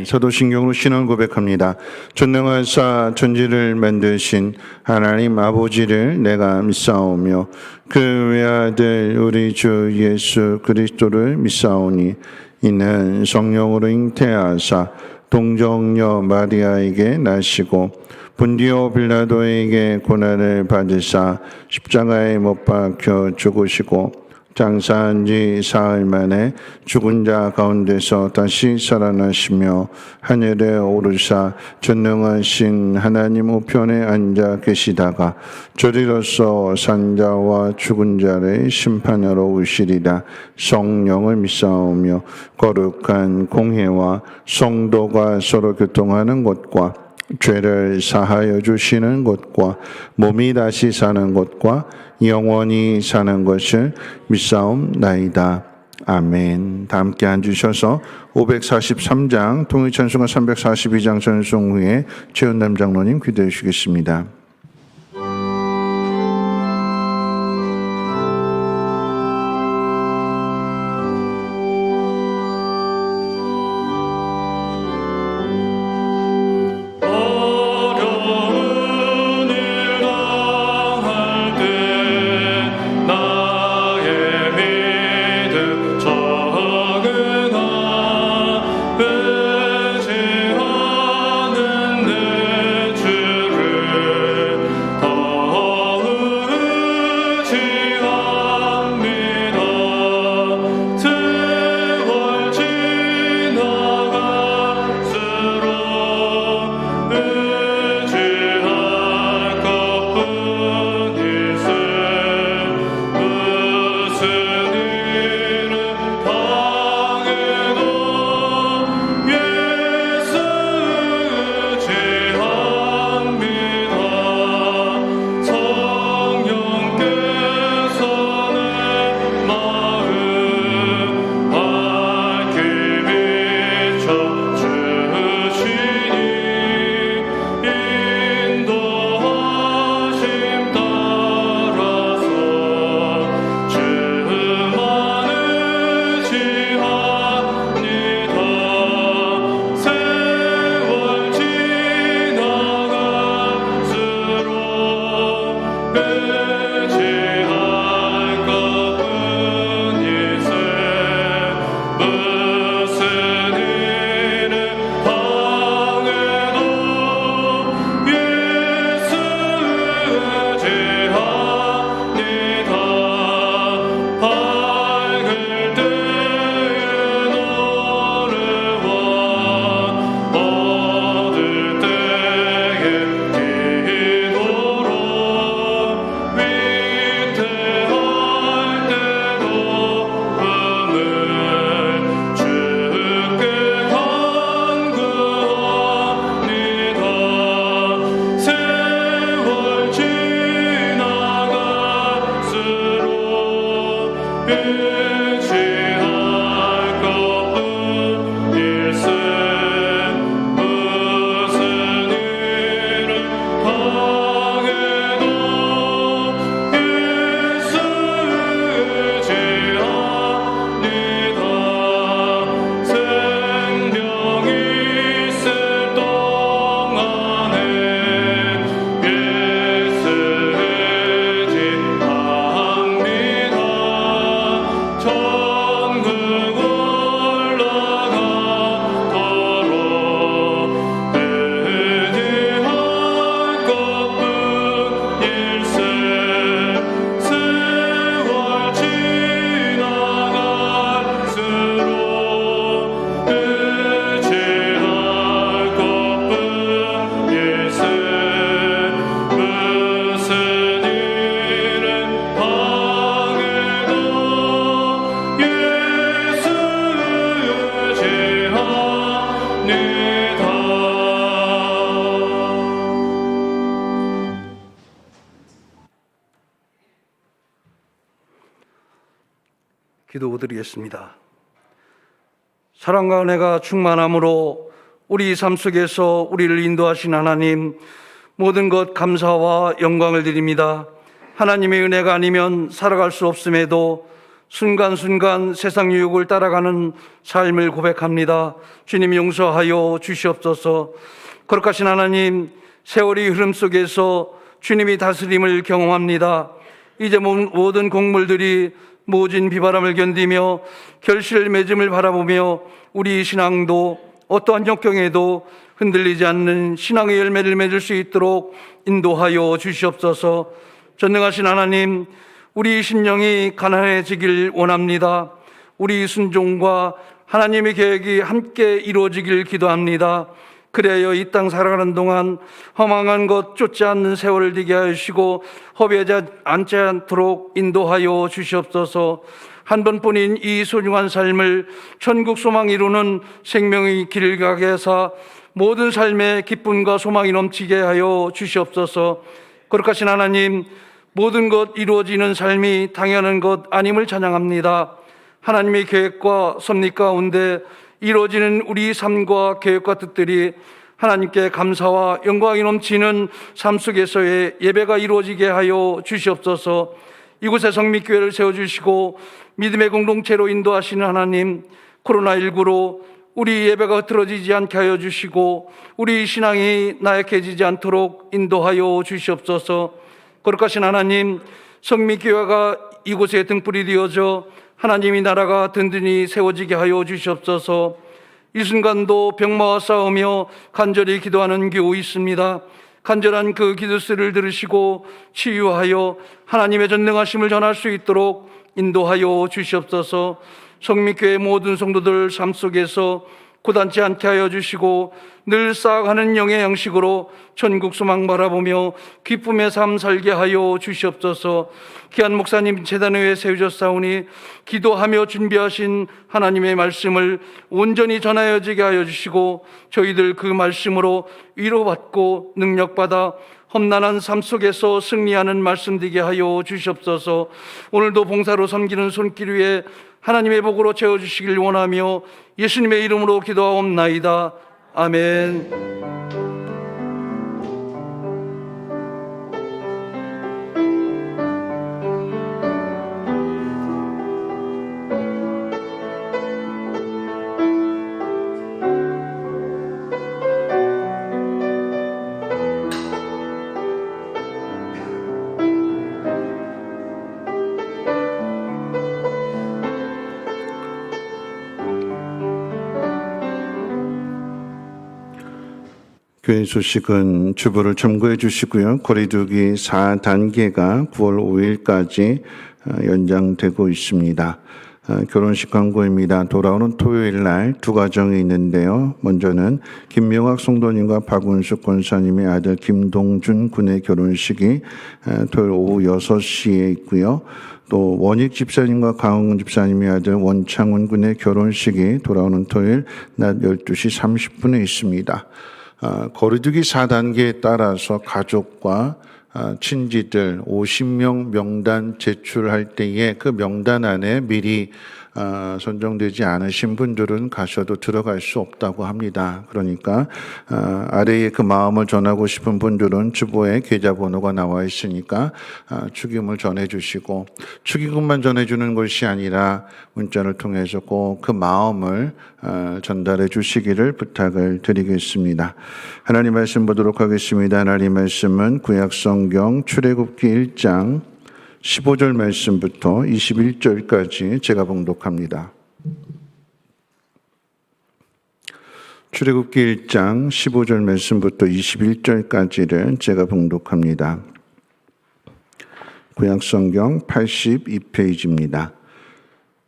사도신경으로 신앙 고백합니다. 전능하사 천지를 만드신 하나님 아버지를 내가 믿사오며 그 외아들 우리 주 예수 그리스도를 믿사오니 이는 성령으로 잉태하사 동정녀 마리아에게 나시고 본디오 빌라도에게 고난을 받으사 십자가에 못 박혀 죽으시고 장사한 지 사흘 만에 죽은 자 가운데서 다시 살아나시며 하늘에 오르사 전능하신 하나님 우편에 앉아 계시다가 저리로서 산자와 죽은 자를 심판하러 오시리라. 성령을 믿사오며 거룩한 공회와 성도가 서로 교통하는 것과 죄를 사하여 주시는 것과 몸이 다시 사는 것과 영원히 사는 것을 믿사옵나이다. 아멘. 다 함께 앉으셔서 543장 통일찬송가 342장 전송 후에 최은남 장로님 기도해 주시겠습니다. 기도드리겠습니다. 사랑과 은혜가 충만함으로 우리 삶 속에서 우리를 인도하신 하나님, 모든 것 감사와 영광을 드립니다. 하나님의 은혜가 아니면 살아갈 수 없음에도 순간순간 세상 유혹을 따라가는 삶을 고백합니다. 주님 용서하여 주시옵소서. 거룩하신 하나님, 세월이 흐름 속에서 주님이 다스림을 경험합니다. 이제 모든 곡물들이 모진 비바람을 견디며 결실 맺음을 바라보며 우리 신앙도 어떠한 역경에도 흔들리지 않는 신앙의 열매를 맺을 수 있도록 인도하여 주시옵소서. 전능하신 하나님, 우리 심령이 가난해지길 원합니다. 우리 순종과 하나님의 계획이 함께 이루어지길 기도합니다. 그래야 이 땅 살아가는 동안 허망한 것 쫓지 않는 세월을 되게 하시고 허비하지 않지 않도록 인도하여 주시옵소서. 한 번뿐인 이 소중한 삶을 천국 소망 이루는 생명의 길을 가게 하사 모든 삶에 기쁨과 소망이 넘치게 하여 주시옵소서. 거룩하신 하나님, 모든 것 이루어지는 삶이 당연한 것 아님을 찬양합니다. 하나님의 계획과 섭리 가운데 이루어지는 우리 삶과 계획과 뜻들이 하나님께 감사와 영광이 넘치는 삶 속에서의 예배가 이루어지게 하여 주시옵소서. 이곳에 성미교회를 세워주시고 믿음의 공동체로 인도하시는 하나님, 코로나19로 우리 예배가 흐트러지지 않게 하여 주시고 우리 신앙이 나약해지지 않도록 인도하여 주시옵소서. 거룩하신 하나님, 성미교회가 이곳에 등불이 되어져 하나님의 나라가 든든히 세워지게 하여 주시옵소서. 이 순간도 병마와 싸우며 간절히 기도하는 교우 있습니다. 간절한 그 기도소리를 들으시고 치유하여 하나님의 전능하심을 전할 수 있도록 인도하여 주시옵소서. 성미교회 모든 성도들 삶 속에서 고단치 않게 하여 주시고 늘 쌓아가는 영의 양식으로 천국 소망 바라보며 기쁨의 삶 살게 하여 주시옵소서. 귀한 목사님 재단 위에 세우셨사오니 기도하며 준비하신 하나님의 말씀을 온전히 전하여지게 하여 주시고 저희들 그 말씀으로 위로받고 능력받아 험난한 삶 속에서 승리하는 말씀 되게 하여 주시옵소서. 오늘도 봉사로 섬기는 손길 위에 하나님의 복으로 채워주시길 원하며 예수님의 이름으로 기도하옵나이다. 아멘. 교회 소식은 주보를 참고해 주시고요. 거리두기 4단계가 9월 5일까지 연장되고 있습니다. 결혼식 광고입니다. 돌아오는 토요일 날 두 가정이 있는데요. 먼저는 김명학 성도님과 박운숙 권사님의 아들 김동준 군의 결혼식이 토요일 오후 6시에 있고요. 또 원익 집사님과 강흥 집사님의 아들 원창훈 군의 결혼식이 돌아오는 토요일 낮 12시 30분에 있습니다. 거리두기 4단계에 따라서 가족과 친지들 50명 명단 제출할 때에 그 명단 안에 미리 선정되지 않으신 분들은 가셔도 들어갈 수 없다고 합니다. 그러니까 아래에 그 마음을 전하고 싶은 분들은 주보에 계좌번호가 나와 있으니까 축의금을 전해주시고 축의금만 전해주는 것이 아니라 문자를 통해서 꼭 그 마음을 전달해 주시기를 부탁을 드리겠습니다. 하나님 말씀 보도록 하겠습니다. 하나님 말씀은 구약성경 출애굽기 1장 15절 말씀부터 21절까지 제가 봉독합니다. 출애굽기 1장 15절 말씀부터 21절까지를 제가 봉독합니다. 구약성경 82페이지입니다.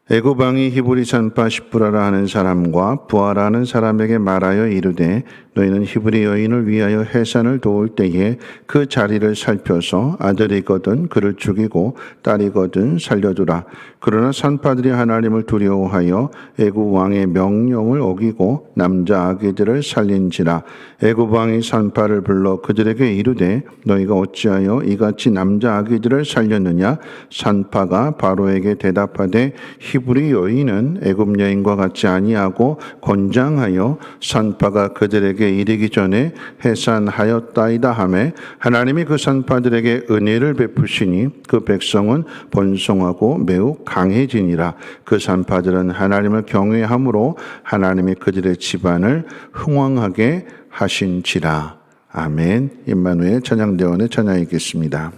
애굽 왕이 히브리 산파 십부라라 하는 사람과 부하라 하는 사람에게 말하여 이르되 너희는 히브리 여인을 위하여 해산을 도울 때에 그 자리를 살펴서 아들이거든 그를 죽이고 딸이거든 살려두라. 그러나 산파들이 하나님을 두려워하여 애굽 왕의 명령을 어기고 남자 아기들을 살린지라. 애굽 왕이 산파를 불러 그들에게 이르되 너희가 어찌하여 이같이 남자 아기들을 살렸느냐. 산파가 바로에게 대답하되 히브리 여인은 애굽 여인과 같지 아니하고 권장하여 산파가 그들에게 이르기 전에 해산하였다이다 하매 하나님이 그 산파들에게 은혜를 베푸시니 그 백성은 번성하고 매우 강해지니라. 그 산파들은 하나님을 경외함으로 하나님이 그들의 집안을 흥왕하게 하신지라. 아멘. 임마누엘 찬양대원의 찬양 읽겠습니다.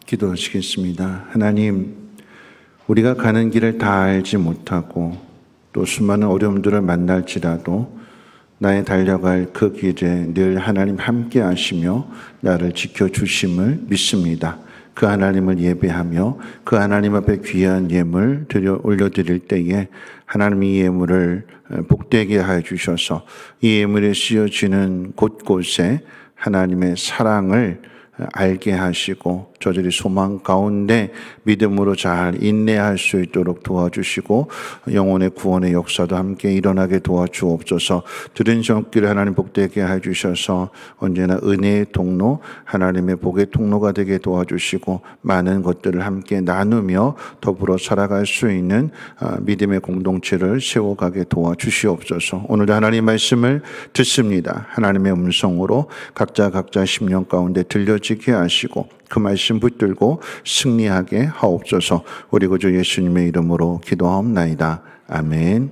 기도하시겠습니다. 하나님, 우리가 가는 길을 다 알지 못하고 또 수많은 어려움들을 만날지라도 나의 달려갈 그 길에 늘 하나님 함께 하시며 나를 지켜주심을 믿습니다. 그 하나님을 예배하며 그 하나님 앞에 귀한 예물 올려드릴 때에 하나님이 이 예물을 복되게 하여 주셔서 이 예물에 씌어지는 곳곳에 하나님의 사랑을 알게 하시고 저들이 소망 가운데 믿음으로 잘 인내할 수 있도록 도와주시고 영혼의 구원의 역사도 함께 일어나게 도와주옵소서. 들은 손길 하나님 복되게 해주셔서 언제나 은혜의 통로, 하나님의 복의 통로가 되게 도와주시고 많은 것들을 함께 나누며 더불어 살아갈 수 있는 믿음의 공동체를 세워가게 도와주시옵소서. 오늘도 하나님 말씀을 듣습니다. 하나님의 음성으로 각자 심령 가운데 들려지게 하시고 그 말씀 붙들고 승리하게 하옵소서. 우리 구주 예수님의 이름으로 기도하옵나이다. 아멘.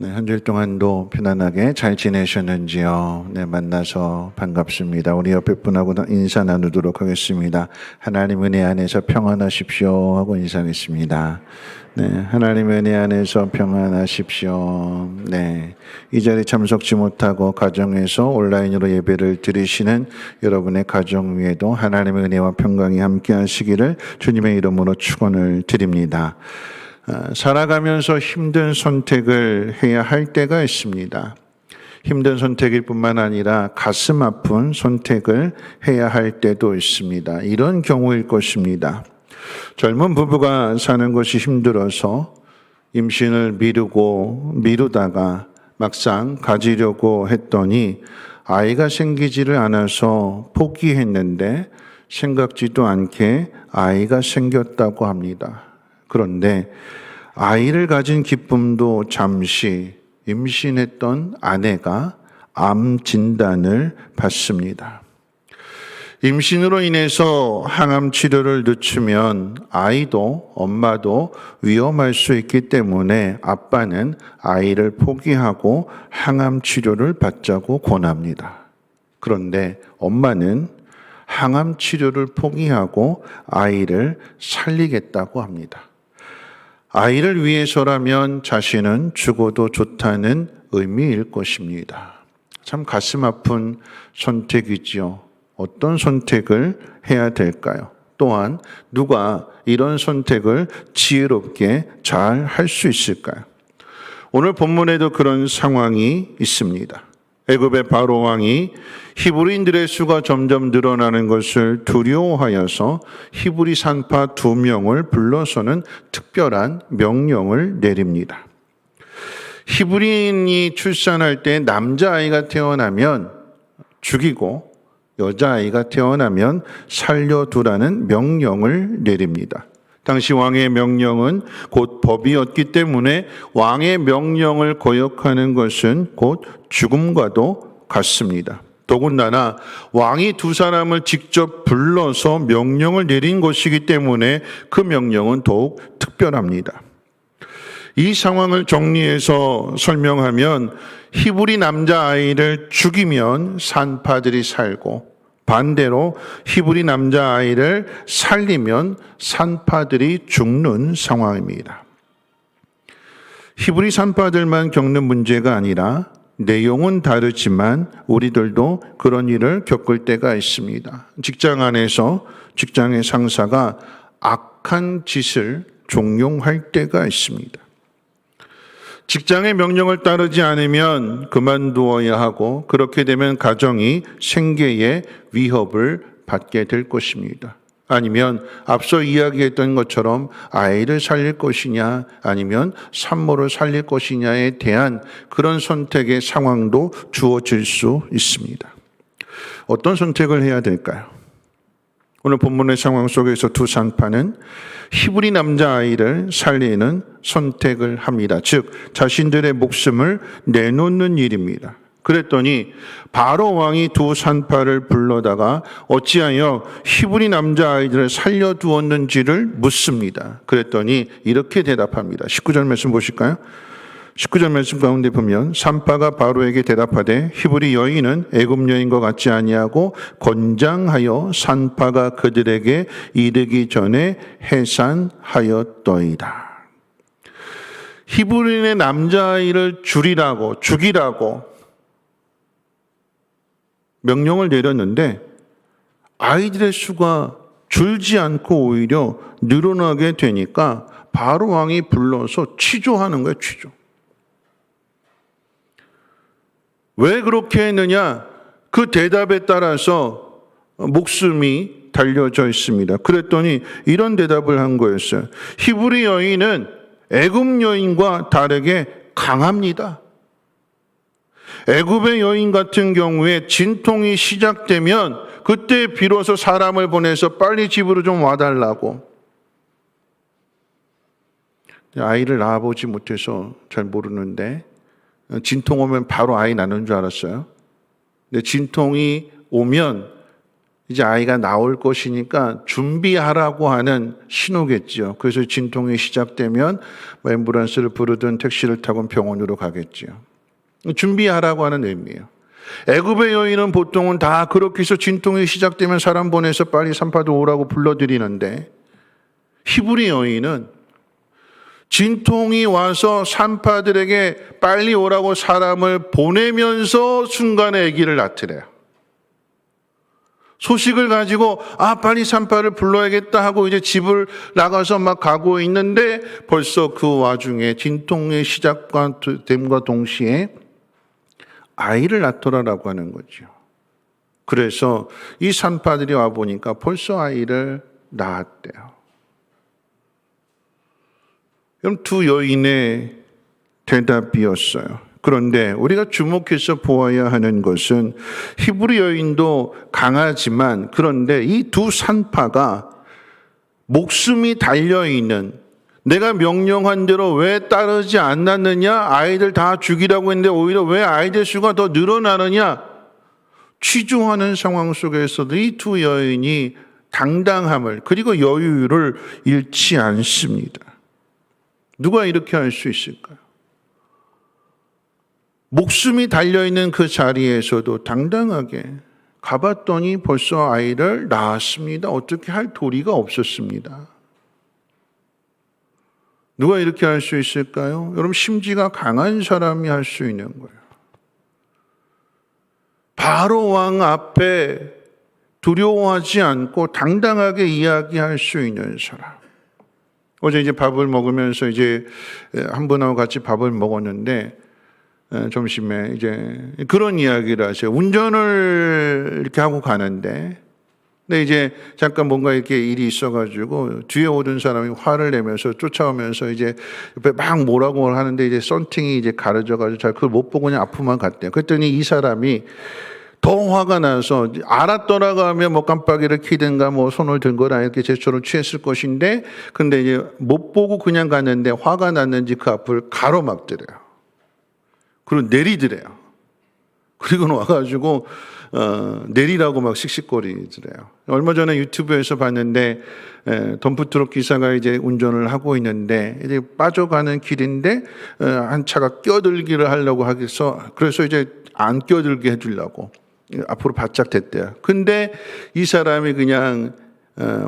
네, 한 주일 동안도 편안하게 잘 지내셨는지요? 네, 만나서 반갑습니다. 우리 옆에 분하고 인사 나누도록 하겠습니다. 하나님 은혜 안에서 평안하십시오 하고 인사하겠습니다. 네, 하나님 은혜 안에서 평안하십시오. 네, 이 자리에 참석지 못하고 가정에서 온라인으로 예배를 드리시는 여러분의 가정 위에도 하나님의 은혜와 평강이 함께 하시기를 주님의 이름으로 축원을 드립니다. 살아가면서 힘든 선택을 해야 할 때가 있습니다. 힘든 선택일 뿐만 아니라 가슴 아픈 선택을 해야 할 때도 있습니다. 이런 경우일 것입니다. 젊은 부부가 사는 것이 힘들어서 임신을 미루다가 막상 가지려고 했더니 아이가 생기지를 않아서 포기했는데 생각지도 않게 아이가 생겼다고 합니다. 그런데 아이를 가진 기쁨도 잠시 임신했던 아내가 암 진단을 받습니다. 임신으로 인해서 항암 치료를 늦추면 아이도 엄마도 위험할 수 있기 때문에 아빠는 아이를 포기하고 항암 치료를 받자고 권합니다. 그런데 엄마는 항암 치료를 포기하고 아이를 살리겠다고 합니다. 아이를 위해서라면 자신은 죽어도 좋다는 의미일 것입니다. 참 가슴 아픈 선택이지요. 어떤 선택을 해야 될까요? 또한 누가 이런 선택을 지혜롭게 잘 할 수 있을까요? 오늘 본문에도 그런 상황이 있습니다. 애굽의 바로 왕이 히브리인들의 수가 점점 늘어나는 것을 두려워하여서 히브리 산파 2명을 불러서는 특별한 명령을 내립니다. 히브리인이 출산할 때 남자아이가 태어나면 죽이고 여자아이가 태어나면 살려두라는 명령을 내립니다. 당시 왕의 명령은 곧 법이었기 때문에 왕의 명령을 거역하는 것은 곧 죽음과도 같습니다. 더군다나 왕이 2사람을 직접 불러서 명령을 내린 것이기 때문에 그 명령은 더욱 특별합니다. 이 상황을 정리해서 설명하면 히브리 남자아이를 죽이면 산파들이 살고 반대로 히브리 남자아이를 살리면 산파들이 죽는 상황입니다. 히브리 산파들만 겪는 문제가 아니라 내용은 다르지만 우리들도 그런 일을 겪을 때가 있습니다. 직장 안에서 직장의 상사가 악한 짓을 종용할 때가 있습니다. 직장의 명령을 따르지 않으면 그만두어야 하고 그렇게 되면 가정이 생계에 위협을 받게 될 것입니다. 아니면 앞서 이야기했던 것처럼 아이를 살릴 것이냐 아니면 산모를 살릴 것이냐에 대한 그런 선택의 상황도 주어질 수 있습니다. 어떤 선택을 해야 될까요? 오늘 본문의 상황 속에서 2 산파는 히브리 남자아이를 살리는 선택을 합니다. 즉 자신들의 목숨을 내놓는 일입니다. 그랬더니 바로 왕이 2 산파를 불러다가 어찌하여 히브리 남자아이들을 살려두었는지를 묻습니다. 그랬더니 이렇게 대답합니다. 19절 말씀 보실까요? 19절 말씀 가운데 보면 산파가 바로에게 대답하되 히브리 여인은 애굽 여인과 같지 아니하고 건장하여 산파가 그들에게 이르기 전에 해산하였더이다. 히브리인의 남자아이를 죽이라고 명령을 내렸는데 아이들의 수가 줄지 않고 오히려 늘어나게 되니까 바로 왕이 불러서 취조하는 거예요. 취조. 왜 그렇게 했느냐? 그 대답에 따라서 목숨이 달려져 있습니다. 그랬더니 이런 대답을 한 거였어요. 히브리 여인은 애굽 여인과 다르게 강합니다. 애굽의 여인 같은 경우에 진통이 시작되면 그때 비로소 사람을 보내서 빨리 집으로 좀 와달라고. 아이를 낳아보지 못해서 잘 모르는데 진통 오면 바로 아이 낳는 줄 알았어요. 근데 진통이 오면 이제 아이가 나올 것이니까 준비하라고 하는 신호겠죠. 그래서 진통이 시작되면 앰뷸런스를 부르든 택시를 타고 병원으로 가겠죠. 준비하라고 하는 의미예요. 애굽의 여인은 보통은 다 그렇게 해서 진통이 시작되면 사람 보내서 빨리 산파도 오라고 불러들이는데, 히브리 여인은 진통이 와서 산파들에게 빨리 오라고 사람을 보내면서 순간에 아기를 낳더래요. 소식을 가지고 빨리 산파를 불러야겠다 하고 이제 집을 나가서 막 가고 있는데, 벌써 그 와중에 진통의 시작됨과 동시에 아이를 낳더라라고 하는 거죠. 그래서 이 산파들이 와 보니까 벌써 아이를 낳았대요. 그럼 두 여인의 대답이었어요. 그런데 우리가 주목해서 보아야 하는 것은, 히브리 여인도 강하지만 그런데 이 두 산파가 목숨이 달려있는, 내가 명령한 대로 왜 따르지 않았느냐, 아이들 다 죽이라고 했는데 오히려 왜 아이들 수가 더 늘어나느냐, 취조하는 상황 속에서도 이 두 여인이 당당함을 그리고 여유를 잃지 않습니다. 누가 이렇게 할 수 있을까요? 목숨이 달려있는 그 자리에서도 당당하게 가봤더니 벌써 아이를 낳았습니다. 어떻게 할 도리가 없었습니다. 누가 이렇게 할 수 있을까요? 여러분, 심지가 강한 사람이 할 수 있는 거예요. 바로 왕 앞에 두려워하지 않고 당당하게 이야기할 수 있는 사람. 어제 이제 밥을 먹으면서 이제 한 분하고 같이 밥을 먹었는데, 점심에 이제 그런 이야기를 하세요. 운전을 이렇게 하고 가는데, 근데 이제 잠깐 뭔가 이렇게 일이 있어가지고 뒤에 오던 사람이 화를 내면서 쫓아오면서 이제 옆에 막 뭐라고 하는데, 이제 썬팅이 이제 가려져가지고 잘 그걸 못 보고 그냥 앞으로만 갔대요. 그랬더니 이 사람이 더 화가 나서, 알았더라고 하면 뭐 깜빡이를 켜든가 뭐 손을 들거나 이렇게 제스처를 취했을 것인데, 근데 이제 못 보고 그냥 갔는데 화가 났는지 그 앞을 가로막더래요. 그리고 내리더래요. 그리고 와가지고 내리라고 막 씩씩거리더래요. 얼마 전에 유튜브에서 봤는데, 덤프트럭 기사가 이제 운전을 하고 있는데 이제 빠져가는 길인데 한 차가 껴들기를 하려고 하겠어. 그래서 이제 안 껴들게 해주려고 앞으로 바짝 댔대요. 근데 이 사람이 그냥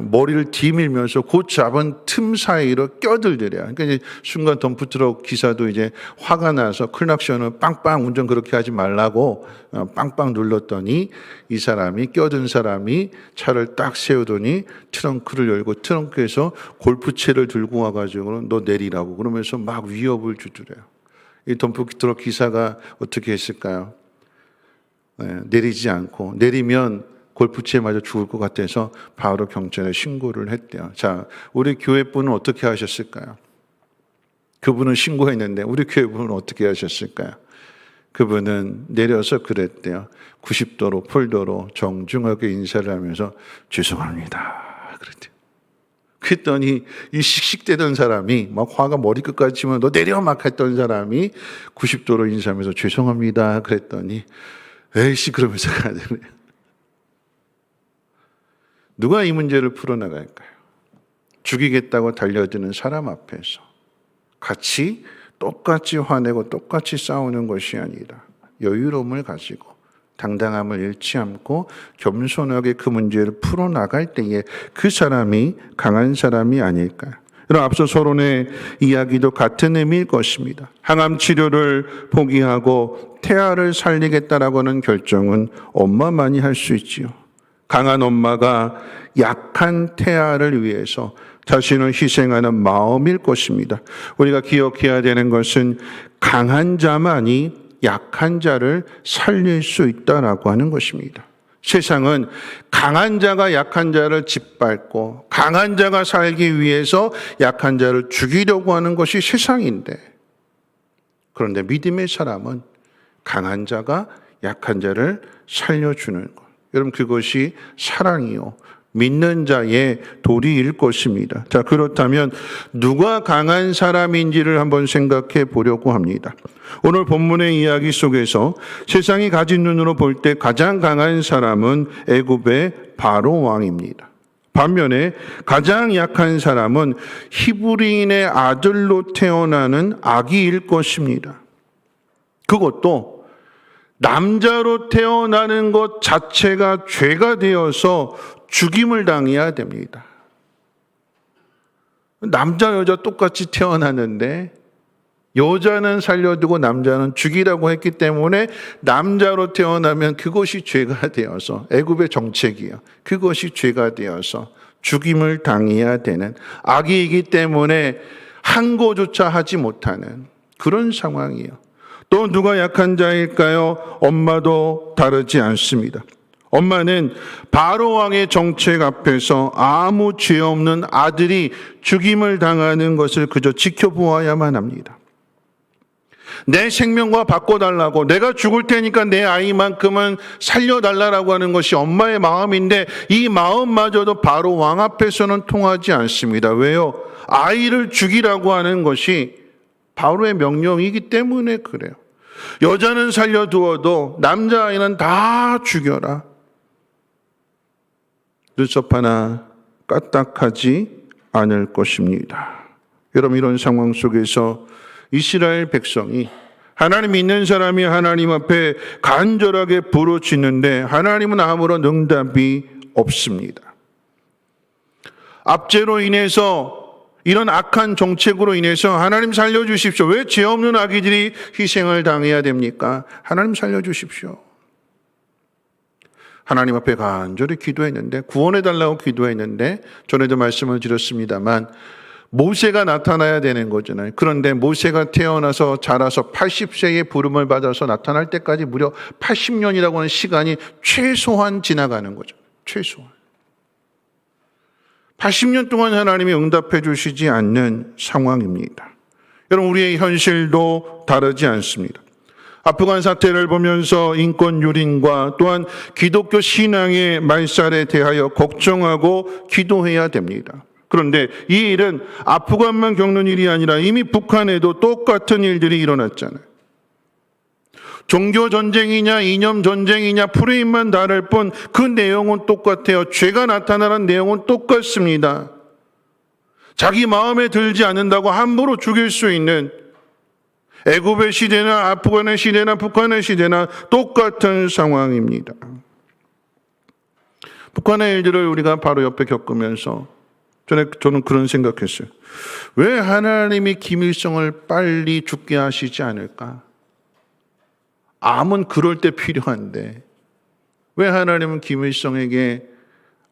머리를 뒤밀면서 곧 잡은 틈 사이로 껴들더래요. 그러니까 이제 순간 덤프트럭 기사도 이제 화가 나서 클락션을 빵빵, 운전 그렇게 하지 말라고 빵빵 눌렀더니, 이 사람이, 껴든 사람이 차를 딱 세우더니 트렁크를 열고 트렁크에서 골프채를 들고 와가지고 너 내리라고 그러면서 막 위협을 주더래요. 이 덤프트럭 기사가 어떻게 했을까요? 내리지 않고, 내리면 골프채에 맞아 죽을 것 같아서 바로 경찰에 신고를 했대요. 자, 우리 교회 분은 어떻게 하셨을까요? 그분은 신고했는데 우리 교회 분은 어떻게 하셨을까요? 그분은 내려서 그랬대요. 90도로 폴더로 정중하게 인사를 하면서 죄송합니다 그랬대요. 그랬더니 이 씩씩대던 사람이 막 화가 머리끝까지 치면 너 내려 막 했던 사람이 90도로 인사하면서 죄송합니다 그랬더니 에이씨 그러면서 가야 되네요. 누가 이 문제를 풀어나갈까요? 죽이겠다고 달려드는 사람 앞에서 같이 똑같이 화내고 똑같이 싸우는 것이 아니라 여유로움을 가지고 당당함을 잃지 않고 겸손하게 그 문제를 풀어나갈 때에 그 사람이 강한 사람이 아닐까요? 여러분, 앞서 서론의 이야기도 같은 의미일 것입니다. 항암 치료를 포기하고 태아를 살리겠다라고 하는 결정은 엄마만이 할 수 있지요. 강한 엄마가 약한 태아를 위해서 자신을 희생하는 마음일 것입니다. 우리가 기억해야 되는 것은 강한 자만이 약한 자를 살릴 수 있다라고 하는 것입니다. 세상은 강한 자가 약한 자를 짓밟고 강한 자가 살기 위해서 약한 자를 죽이려고 하는 것이 세상인데, 그런데 믿음의 사람은 강한 자가 약한 자를 살려주는 것. 여러분, 그것이 사랑이요 믿는 자의 도리일 것입니다. 자, 그렇다면 누가 강한 사람인지를 한번 생각해 보려고 합니다. 오늘 본문의 이야기 속에서 세상이 가진 눈으로 볼 때 가장 강한 사람은 애굽의 바로 왕입니다. 반면에 가장 약한 사람은 히브리인의 아들로 태어나는 아기일 것입니다. 그것도 남자로 태어나는 것 자체가 죄가 되어서 죽임을 당해야 됩니다. 남자 여자 똑같이 태어났는데 여자는 살려두고 남자는 죽이라고 했기 때문에 남자로 태어나면 그것이 죄가 되어서, 애굽의 정책이요, 그것이 죄가 되어서 죽임을 당해야 되는, 아기이기 때문에 항거조차 하지 못하는 그런 상황이에요. 또 누가 약한 자일까요? 엄마도 다르지 않습니다. 엄마는 바로 왕의 정책 앞에서 아무 죄 없는 아들이 죽임을 당하는 것을 그저 지켜보아야만 합니다. 내 생명과 바꿔달라고, 내가 죽을 테니까 내 아이만큼은 살려달라고 하는 것이 엄마의 마음인데 이 마음마저도 바로 왕 앞에서는 통하지 않습니다. 왜요? 아이를 죽이라고 하는 것이 바로의 명령이기 때문에 그래요. 여자는 살려두어도 남자아이는 다 죽여라. 눈썹 하나 까딱하지 않을 것입니다. 여러분, 이런 상황 속에서 이스라엘 백성이, 하나님 믿는 사람이 하나님 앞에 간절하게 부르짖는데 하나님은 아무런 응답이 없습니다. 압제로 인해서, 이런 악한 정책으로 인해서 하나님 살려주십시오. 왜 죄 없는 아기들이 희생을 당해야 됩니까? 하나님 살려주십시오. 하나님 앞에 간절히 기도했는데, 구원해달라고 기도했는데, 전에도 말씀을 드렸습니다만 모세가 나타나야 되는 거잖아요. 그런데 모세가 태어나서 자라서 80세의 부름을 받아서 나타날 때까지 무려 80년이라고 하는 시간이 최소한 지나가는 거죠. 최소한 80년 동안 하나님이 응답해 주시지 않는 상황입니다. 여러분, 우리의 현실도 다르지 않습니다. 아프간 사태를 보면서 인권 유린과 또한 기독교 신앙의 말살에 대하여 걱정하고 기도해야 됩니다. 그런데 이 일은 아프간만 겪는 일이 아니라 이미 북한에도 똑같은 일들이 일어났잖아요. 종교 전쟁이냐 이념 전쟁이냐 프레임만 다를 뿐 그 내용은 똑같아요. 죄가 나타나는 내용은 똑같습니다. 자기 마음에 들지 않는다고 함부로 죽일 수 있는, 애굽의 시대나 아프간의 시대나 북한의 시대나 똑같은 상황입니다. 북한의 일들을 우리가 바로 옆에 겪으면서 저는 그런 생각했어요. 왜 하나님이 김일성을 빨리 죽게 하시지 않을까? 암은 그럴 때 필요한데 왜 하나님은 김일성에게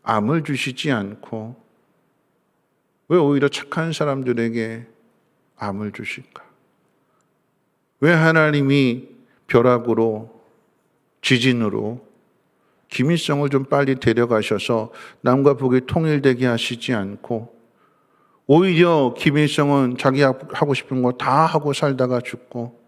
암을 주시지 않고 왜 오히려 착한 사람들에게 암을 주실까? 왜 하나님이 벼락으로, 지진으로 김일성을 좀 빨리 데려가셔서 남과 북이 통일되게 하시지 않고 오히려 김일성은 자기 하고 싶은 거 다 하고 살다가 죽고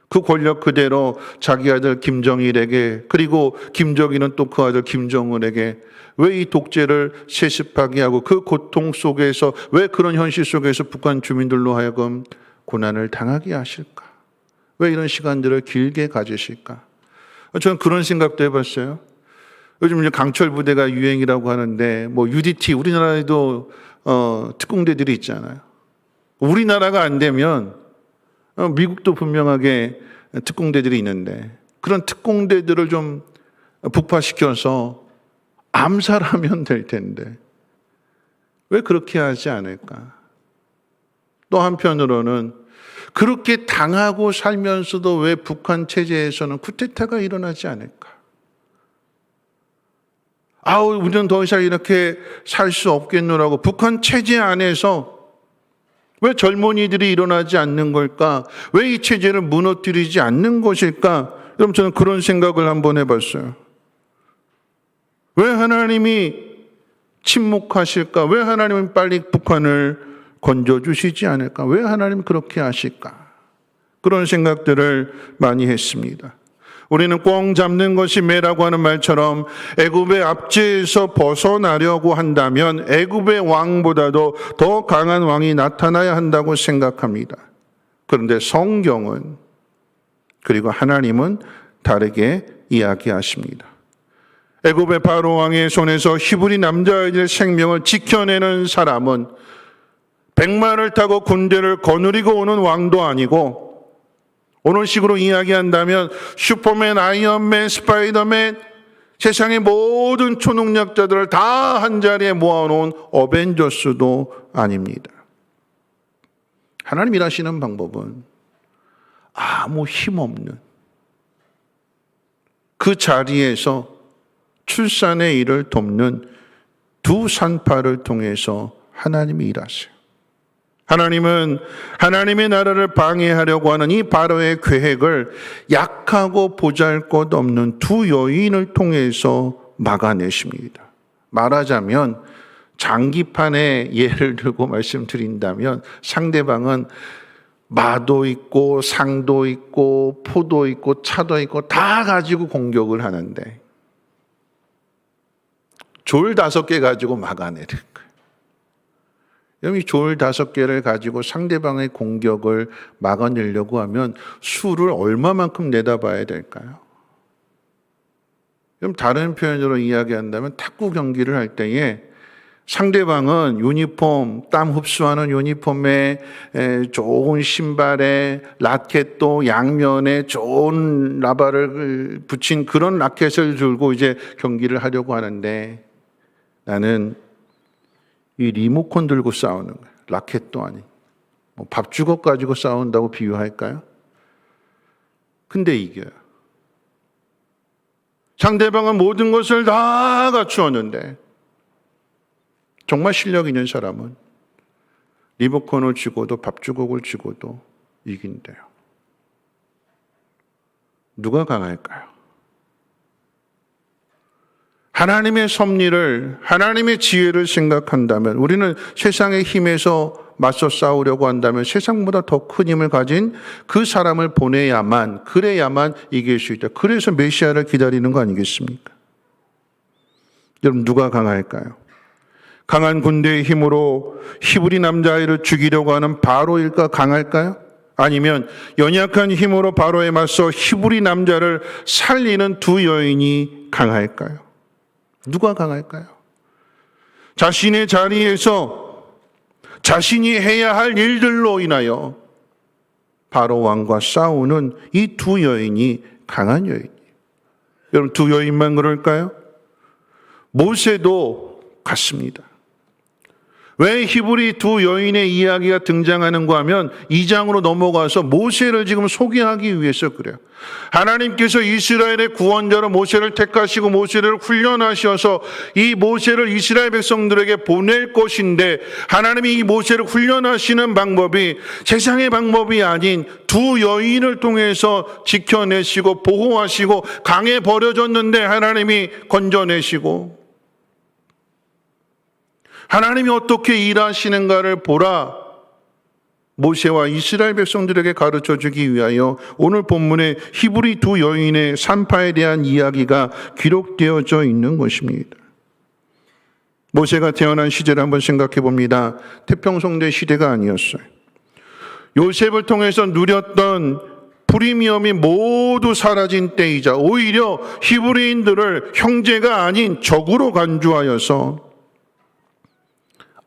그 권력 그대로 자기 아들 김정일에게, 그리고 김정일은 또 그 아들 김정은에게 왜 이 독재를 세습하게 하고 그 고통 속에서, 왜 그런 현실 속에서 북한 주민들로 하여금 고난을 당하게 하실까? 왜 이런 시간들을 길게 가지실까? 저는 그런 생각도 해봤어요. 요즘 이제 강철 부대가 유행이라고 하는데, 뭐 UDT, 우리나라에도 특공대들이 있잖아요. 우리나라가 안 되면 미국도 분명하게 특공대들이 있는데 그런 특공대들을 좀 북파시켜서 암살하면 될 텐데 왜 그렇게 하지 않을까? 또 한편으로는 그렇게 당하고 살면서도 왜 북한 체제에서는 쿠데타가 일어나지 않을까? 우리는 더 이상 이렇게 살 수 없겠노라고 북한 체제 안에서 왜 젊은이들이 일어나지 않는 걸까? 왜 이 체제를 무너뜨리지 않는 것일까? 여러분, 저는 그런 생각을 한번 해봤어요. 왜 하나님이 침묵하실까? 왜 하나님은 빨리 북한을 건져주시지 않을까? 왜 하나님 그렇게 하실까? 그런 생각들을 많이 했습니다. 우리는 꽁 잡는 것이 매라고 하는 말처럼 애굽의 압제에서 벗어나려고 한다면 애굽의 왕보다도 더 강한 왕이 나타나야 한다고 생각합니다. 그런데 성경은 그리고 하나님은 다르게 이야기하십니다. 애굽의 바로 왕의 손에서 히브리 남자아이들의 생명을 지켜내는 사람은 백마를 타고 군대를 거느리고 오는 왕도 아니고, 오늘 식으로 이야기한다면 슈퍼맨, 아이언맨, 스파이더맨, 세상의 모든 초능력자들을 다 한자리에 모아놓은 어벤져스도 아닙니다. 하나님 일하시는 방법은 아무 힘없는 그 자리에서 출산의 일을 돕는 두 산파를 통해서 하나님이 일하세요. 하나님은 하나님의 나라를 방해하려고 하는 이 바로의 계획을 약하고 보잘것없는 두 여인을 통해서 막아내십니다. 말하자면 장기판의 예를 들고 말씀드린다면 상대방은 마도 있고 상도 있고 포도 있고 차도 있고 다 가지고 공격을 하는데 졸 5개 가지고 막아내는 거예요. 이 졸 5개를 가지고 상대방의 공격을 막아내려고 하면 수를 얼마만큼 내다봐야 될까요? 그럼 다른 표현으로 이야기한다면 탁구 경기를 할 때에 상대방은 유니폼, 땀 흡수하는 유니폼에 좋은 신발에 라켓도 양면에 좋은 라바를 붙인 그런 라켓을 들고 이제 경기를 하려고 하는데 나는 이 리모컨 들고 싸우는 거예요. 라켓도 아닌. 밥주걱 가지고 싸운다고 비유할까요? 근데 이겨요. 상대방은 모든 것을 다 갖추었는데 정말 실력 있는 사람은 리모컨을 쥐고도 밥주걱을 쥐고도 이긴대요. 누가 강할까요? 하나님의 섭리를, 하나님의 지혜를 생각한다면, 우리는 세상의 힘에서 맞서 싸우려고 한다면 세상보다 더 큰 힘을 가진 그 사람을 보내야만, 그래야만 이길 수 있다. 그래서 메시아를 기다리는 거 아니겠습니까? 여러분, 누가 강할까요? 강한 군대의 힘으로 히브리 남자아이를 죽이려고 하는 바로일까 강할까요? 아니면 연약한 힘으로 바로에 맞서 히브리 남자를 살리는 두 여인이 강할까요? 누가 강할까요? 자신의 자리에서 자신이 해야 할 일들로 인하여 바로 왕과 싸우는 이 두 여인이 강한 여인이에요. 여러분, 두 여인만 그럴까요? 모세도 같습니다. 왜 히브리 두 여인의 이야기가 등장하는가 하면 2장으로 넘어가서 모세를 지금 소개하기 위해서 그래요. 하나님께서 이스라엘의 구원자로 모세를 택하시고 모세를 훈련하셔서 이 모세를 이스라엘 백성들에게 보낼 것인데, 하나님이 이 모세를 훈련하시는 방법이 세상의 방법이 아닌 두 여인을 통해서 지켜내시고 보호하시고, 강에 버려졌는데 하나님이 건져내시고, 하나님이 어떻게 일하시는가를 보라 모세와 이스라엘 백성들에게 가르쳐 주기 위하여 오늘 본문에 히브리 두 여인의 산파에 대한 이야기가 기록되어져 있는 것입니다. 모세가 태어난 시절을 한번 생각해 봅니다. 태평성대 시대가 아니었어요. 요셉을 통해서 누렸던 프리미엄이 모두 사라진 때이자 오히려 히브리인들을 형제가 아닌 적으로 간주하여서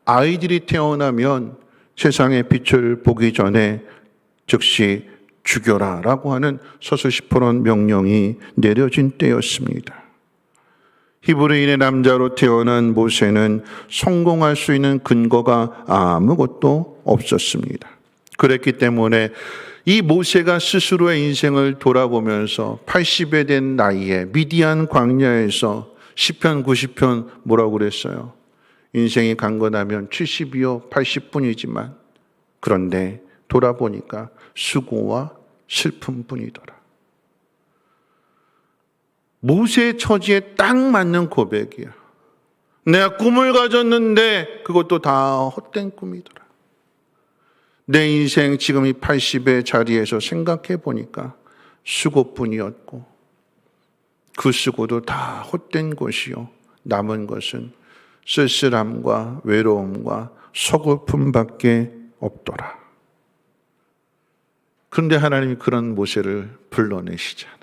아이들이 태어나면 세상의 빛을 보기 전에 즉시 죽여라 라고 하는 서수시포론 명령이 내려진 때였습니다. 히브리인의 남자로 태어난 모세는 성공할 수 있는 근거가 아무것도 없었습니다. 그랬기 때문에 이 모세가 스스로의 인생을 돌아보면서 80에 된 나이에 미디안 광야에서 시편 90편 뭐라고 그랬어요? 인생이 강건하면 70이요 80분이지만 그런데 돌아보니까 수고와 슬픔뿐이더라. 모세의 처지에 딱 맞는 고백이야. 내가 꿈을 가졌는데 그것도 다 헛된 꿈이더라. 내 인생 지금 이 80의 자리에서 생각해 보니까 수고뿐이었고 그 쓰고도 다 헛된 것이요 남은 것은 쓸쓸함과 외로움과 서글픔밖에 없더라. 그런데 하나님이 그런 모세를 불러내시잖아요.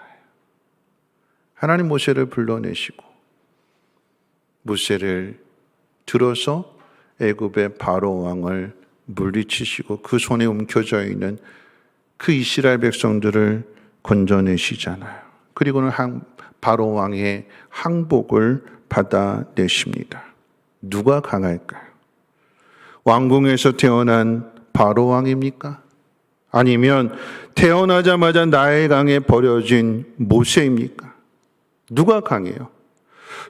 하나님 모세를 불러내시고 모세를 들어서 애굽의 바로 왕을 물리치시고 그 손에 움켜져 있는 그 이스라엘 백성들을 건져내시잖아요. 그리고는 바로 왕의 항복을 받아내십니다. 누가 강할까요? 왕궁에서 태어난 바로 왕입니까? 아니면 태어나자마자 나일강에 버려진 모세입니까? 누가 강해요?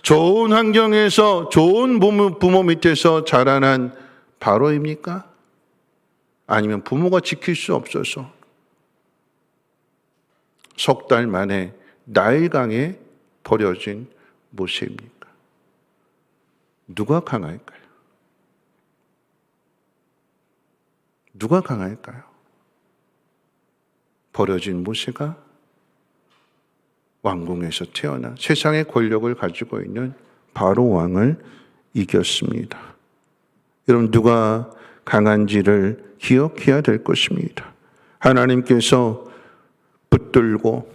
좋은 환경에서 좋은 부모 밑에서 자라난 바로입니까? 아니면 부모가 지킬 수 없어서 석 달 만에 나일강에 버려진 모세입니까? 누가 강할까요? 누가 강할까요? 버려진 모세가 왕궁에서 태어나 세상의 권력을 가지고 있는 바로 왕을 이겼습니다. 여러분, 누가 강한지를 기억해야 될 것입니다. 하나님께서 붙들고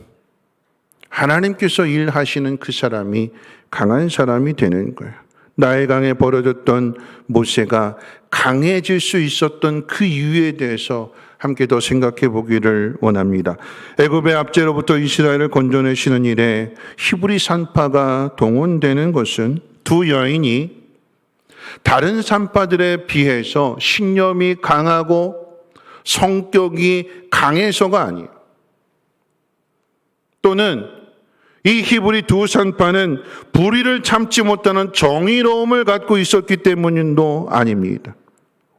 하나님께서 일하시는 그 사람이 강한 사람이 되는 거예요. 나일강에 버려졌던 모세가 강해질 수 있었던 그 이유에 대해서 함께 더 생각해 보기를 원합니다. 애굽의 압제로부터 이스라엘을 건져내시는 일에 히브리 산파가 동원되는 것은 두 여인이 다른 산파들에 비해서 신념이 강하고 성격이 강해서가 아니에요. 또는 이 히브리 두 산파는 불의를 참지 못하는 정의로움을 갖고 있었기 때문도 아닙니다.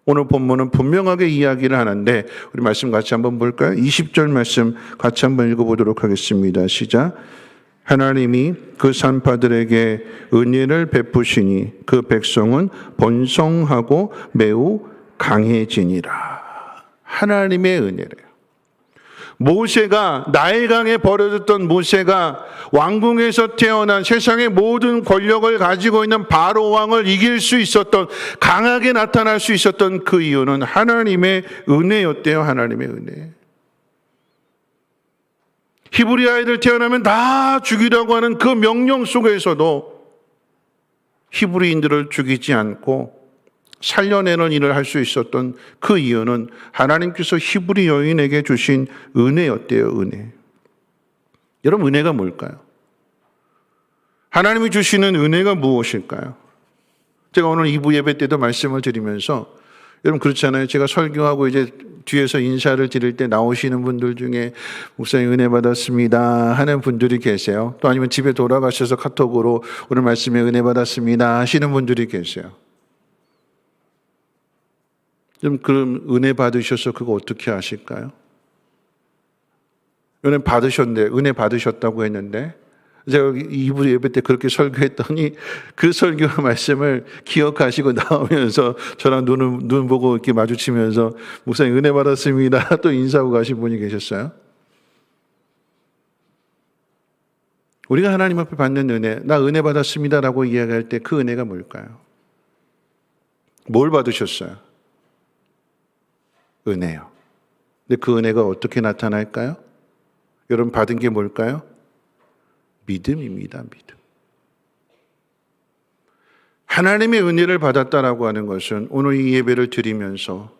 오늘 본문은 분명하게 이야기를 하는데 우리 말씀 같이 한번 볼까요? 20절 말씀 같이 한번 읽어보도록 하겠습니다. 시작. 하나님이 그 산파들에게 은혜를 베푸시니 그 백성은 번성하고 매우 강해지니라. 하나님의 은혜래요. 모세가 나일강에 버려졌던 모세가 왕궁에서 태어난 세상의 모든 권력을 가지고 있는 바로 왕을 이길 수 있었던, 강하게 나타날 수 있었던 그 이유는 하나님의 은혜였대요. 하나님의 은혜. 히브리 아이들 태어나면 다 죽이라고 하는 그 명령 속에서도 히브리인들을 죽이지 않고 살려내는 일을 할 수 있었던 그 이유는 하나님께서 히브리 여인에게 주신 은혜였대요. 은혜. 여러분, 은혜가 뭘까요? 하나님이 주시는 은혜가 무엇일까요? 제가 오늘 2부 예배 때도 말씀을 드리면서 여러분 그렇잖아요. 제가 설교하고 이제 뒤에서 인사를 드릴 때 나오시는 분들 중에 목사님 은혜 받았습니다 하는 분들이 계세요. 또 아니면 집에 돌아가셔서 카톡으로 오늘 말씀에 은혜 받았습니다 하시는 분들이 계세요. 그럼 은혜 받으셔서 그거 어떻게 하실까요? 은혜 받으셨다고 했는데 제가 2부 예배 때 그렇게 설교했더니 그 설교 말씀을 기억하시고 나오면서 저랑 눈 보고 이렇게 마주치면서 목사님 은혜 받았습니다 또 인사하고 가신 분이 계셨어요. 우리가 하나님 앞에 받는 은혜, 나 은혜 받았습니다라고 이야기할 때 그 은혜가 뭘까요? 뭘 받으셨어요? 은혜요. 근데 그 은혜가 어떻게 나타날까요? 여러분 받은 게 뭘까요? 믿음입니다. 믿음. 하나님의 은혜를 받았다라고 하는 것은 오늘 이 예배를 드리면서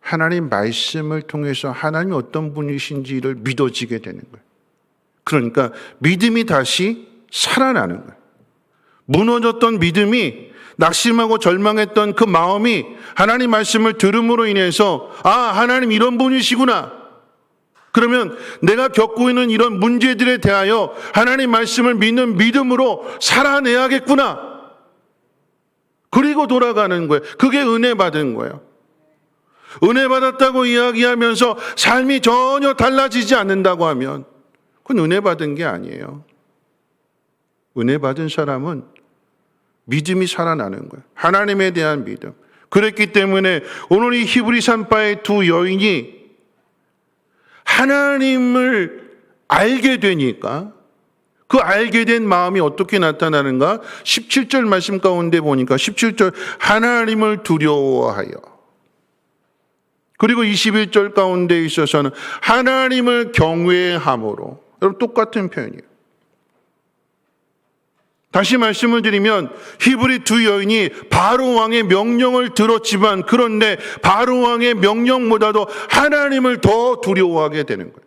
하나님 말씀을 통해서 하나님이 어떤 분이신지를 믿어지게 되는 거예요. 그러니까 믿음이 다시 살아나는 거예요. 무너졌던 믿음이, 낙심하고 절망했던 그 마음이 하나님 말씀을 들음으로 인해서 하나님 이런 분이시구나. 그러면 내가 겪고 있는 이런 문제들에 대하여 하나님 말씀을 믿는 믿음으로 살아내야겠구나. 그리고 돌아가는 거예요. 그게 은혜 받은 거예요. 은혜 받았다고 이야기하면서 삶이 전혀 달라지지 않는다고 하면 그건 은혜 받은 게 아니에요. 은혜 받은 사람은 믿음이 살아나는 거예요. 하나님에 대한 믿음. 그랬기 때문에 오늘 이 히브리 산파의 두 여인이 하나님을 알게 되니까 그 알게 된 마음이 어떻게 나타나는가? 17절 말씀 가운데 보니까 17절 하나님을 두려워하여, 그리고 21절 가운데 있어서는 하나님을 경외함으로. 여러분 똑같은 표현이에요. 다시 말씀을 드리면 히브리 두 여인이 바로 왕의 명령을 들었지만, 그런데 바로 왕의 명령보다도 하나님을 더 두려워하게 되는 거예요.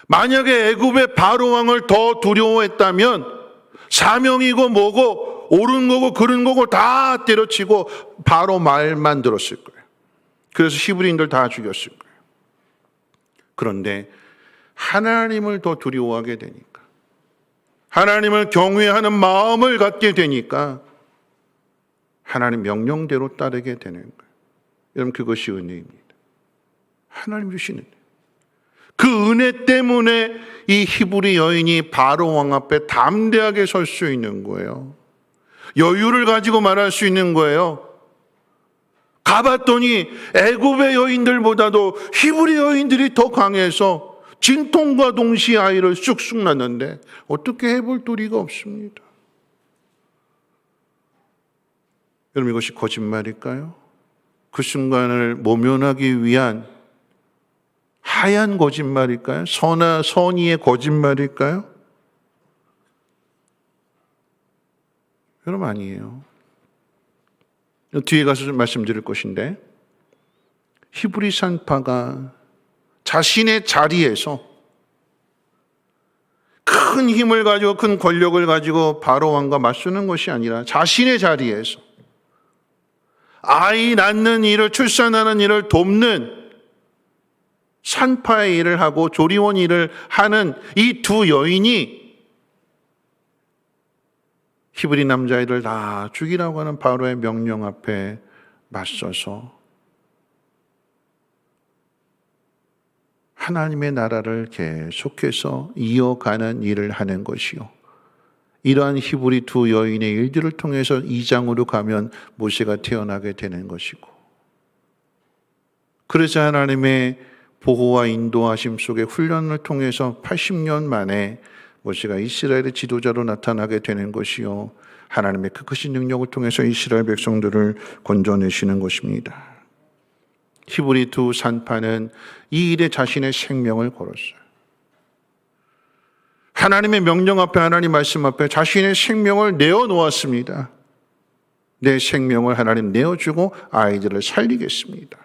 만약에 애굽의 바로 왕을 더 두려워했다면 사명이고 뭐고 옳은 거고 그른 거고 다 때려치고 바로 말만 들었을 거예요. 그래서 히브리인들 다 죽였을 거예요. 그런데 하나님을 더 두려워하게 되니까, 하나님을 경외하는 마음을 갖게 되니까 하나님 명령대로 따르게 되는 거예요. 여러분, 그것이 은혜입니다. 하나님 주시는 은혜. 그 은혜 때문에 이 히브리 여인이 바로 왕 앞에 담대하게 설 수 있는 거예요. 여유를 가지고 말할 수 있는 거예요. 가봤더니 애굽의 여인들보다도 히브리 여인들이 더 강해서 진통과 동시에 아이를 쑥쑥 낳는데 어떻게 해볼 도리가 없습니다. 여러분, 이것이 거짓말일까요? 그 순간을 모면하기 위한 하얀 거짓말일까요? 선의의 거짓말일까요? 여러분, 아니에요. 뒤에 가서 좀 말씀드릴 것인데, 히브리 산파가 자신의 자리에서 큰 힘을 가지고 큰 권력을 가지고 바로 왕과 맞서는 것이 아니라 자신의 자리에서 아이 낳는 일을, 출산하는 일을 돕는 산파의 일을 하고 조리원 일을 하는 이 두 여인이 히브리 남자애들 다 죽이라고 하는 바로의 명령 앞에 맞서서 하나님의 나라를 계속해서 이어가는 일을 하는 것이요, 이러한 히브리 두 여인의 일들을 통해서 2장으로 가면 모세가 태어나게 되는 것이고, 그래서 하나님의 보호와 인도하심 속에 훈련을 통해서 80년 만에 모세가 이스라엘의 지도자로 나타나게 되는 것이요, 하나님의 그 크신 능력을 통해서 이스라엘 백성들을 건져내시는 것입니다. 히브리 두 산파는 이 일에 자신의 생명을 걸었어요. 하나님의 명령 앞에, 하나님 말씀 앞에 자신의 생명을 내어놓았습니다. 내 생명을 하나님 내어주고 아이들을 살리겠습니다.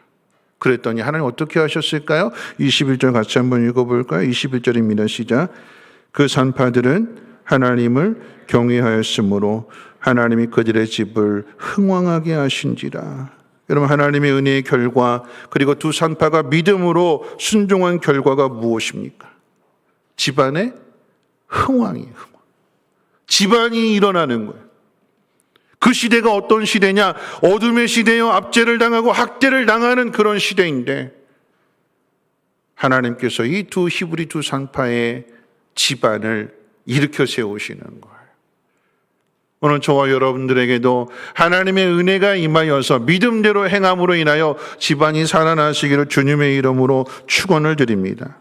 그랬더니 하나님 어떻게 하셨을까요? 21절 같이 한번 읽어볼까요? 21절입니다. 시작. 그 산파들은 하나님을 경외하였으므로 하나님이 그들의 집을 흥왕하게 하신지라. 여러분, 하나님의 은혜의 결과, 그리고 두 산파가 믿음으로 순종한 결과가 무엇입니까? 집안의 흥왕이에요. 흥왕. 집안이 일어나는 거예요. 그 시대가 어떤 시대냐? 어둠의 시대요, 압제를 당하고 학대를 당하는 그런 시대인데, 하나님께서 이 두 히브리 두 산파의 집안을 일으켜 세우시는 거예요. 오늘 저와 여러분들에게도 하나님의 은혜가 임하여서 믿음대로 행함으로 인하여 집안이 살아나시기를 주님의 이름으로 축원을 드립니다.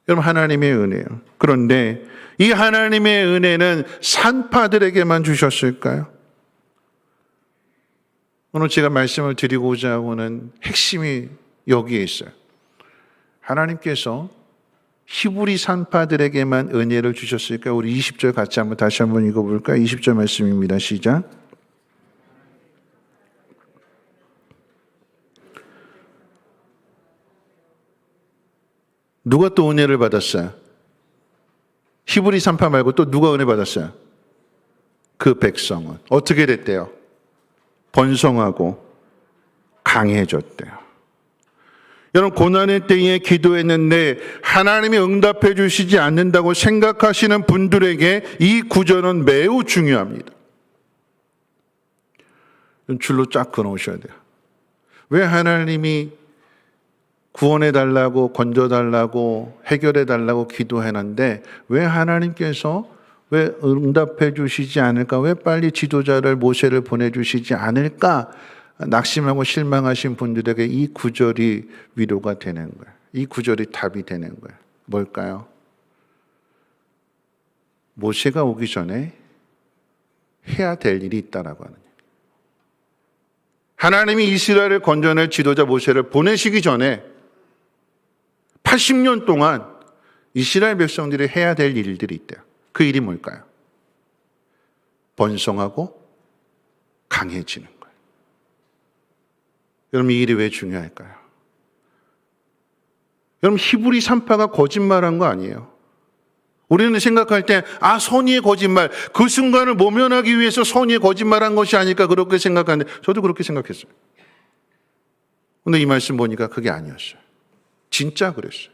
여러분, 하나님의 은혜요. 그런데 이 하나님의 은혜는 산파들에게만 주셨을까요? 오늘 제가 말씀을 드리고자 하고는 핵심이 여기에 있어요. 하나님께서 히브리 산파들에게만 은혜를 주셨을까요? 우리 20절 같이 다시 한번 읽어볼까요? 20절 말씀입니다. 시작. 누가 또 은혜를 받았어요? 히브리 산파 말고 또 누가 은혜 받았어요? 그 백성은 어떻게 됐대요? 번성하고 강해졌대요. 여러분, 고난의 때에 기도했는데 하나님이 응답해 주시지 않는다고 생각하시는 분들에게 이 구절은 매우 중요합니다. 줄로 쫙 그어놓으셔야 돼요. 왜 하나님이 구원해 달라고, 건져 달라고, 해결해 달라고 기도했는데 왜 하나님께서 왜 응답해 주시지 않을까? 왜 빨리 지도자를, 모세를 보내주시지 않을까? 낙심하고 실망하신 분들에게 이 구절이 위로가 되는 거예요. 이 구절이 답이 되는 거예요. 뭘까요? 모세가 오기 전에 해야 될 일이 있다라고 하는 거예요. 하나님이 이스라엘을 건져낼 지도자 모세를 보내시기 전에 80년 동안 이스라엘 백성들이 해야 될 일들이 있대요. 그 일이 뭘까요? 번성하고 강해지는 거예요. 여러분, 이 일이 왜 중요할까요? 여러분, 히브리 산파가 거짓말한 거 아니에요. 우리는 생각할 때 선의의 거짓말, 그 순간을 모면하기 위해서 선의의 거짓말한 것이 아닐까 그렇게 생각하는데, 저도 그렇게 생각했어요. 근데 이 말씀 보니까 그게 아니었어요. 진짜 그랬어요.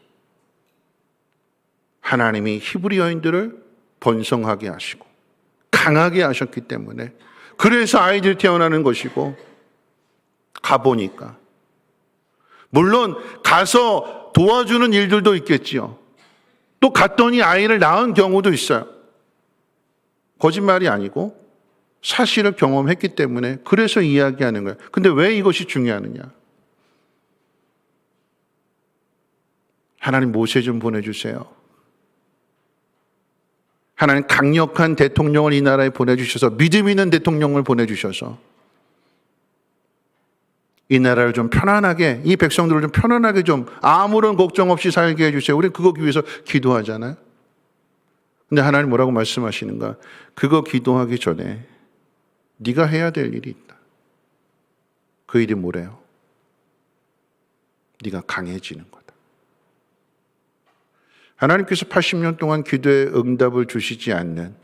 하나님이 히브리 여인들을 번성하게 하시고 강하게 하셨기 때문에, 그래서 아이들이 태어나는 것이고, 가보니까 물론 가서 도와주는 일들도 있겠지요. 또 갔더니 아이를 낳은 경우도 있어요. 거짓말이 아니고 사실을 경험했기 때문에 그래서 이야기하는 거예요. 근데 왜 이것이 중요하느냐? 하나님 모세 좀 보내주세요. 하나님 강력한 대통령을 이 나라에 보내주셔서, 믿음 있는 대통령을 보내주셔서 이 나라를 좀 편안하게, 이 백성들을 좀 편안하게, 좀 아무런 걱정 없이 살게 해주세요. 우리 그거 위해서 기도하잖아요. 근데 하나님 뭐라고 말씀하시는가? 그거 기도하기 전에 네가 해야 될 일이 있다. 그 일이 뭐래요? 네가 강해지는 거다. 하나님께서 80년 동안 기도에 응답을 주시지 않는,